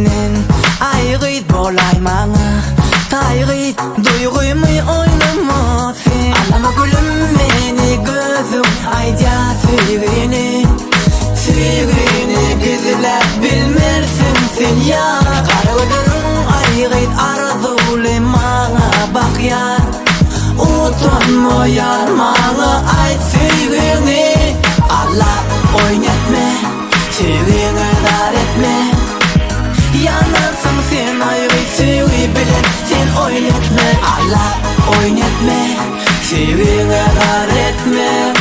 senden ayrı bolaymana Tayrı duyguymu oynama sen Anlama gülüm beni gözüm ayca sürgünü Sürgünü güzler bilmirsin sen ya Kargılarım ayrı arzulemana bak ya Utanma yarmağına ait sürgünü Allah oynatma Sürgünü dar etme Yanarsın sen ayrı sürgü bilen sen oynatma Allah oynatma Sürgünü dar etme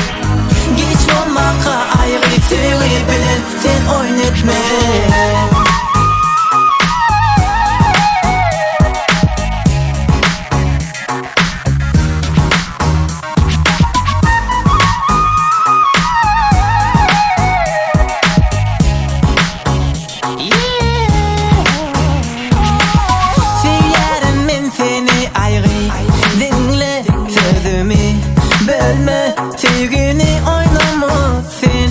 Geç olmaka ayrı sürgü bilen sen oynatma Bölme sevgini oynama sen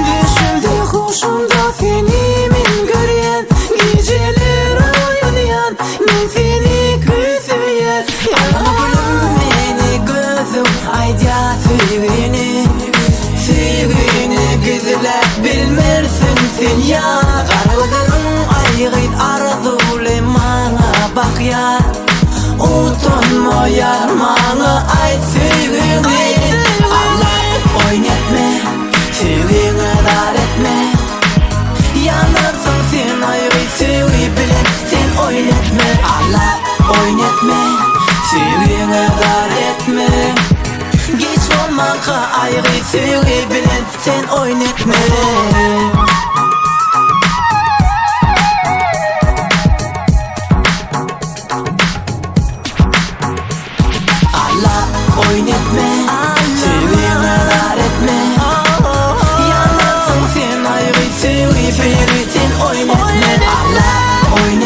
Düşümde hoşumda seni min gören Geceler oynayan men seni küsüyen Anlama gülüm beni gözüm ayca sevgini Sevgini güzler bilmirsin sen ya Kargılarım ayrı arzulemana bak ya Utanma yarmağına ait sevgini Allah oynatma Sevgini dar etme Yanarsın sen ayrı sevgi bilen sen oynatma Allah oynatma Sevgini dar etme Geç olmaka ayrı sevgi bilen sen oynatma Oynatma, sevgini dar etme Yanarsın sen ayrı sevgi bilen sen oynatma Allah oynatma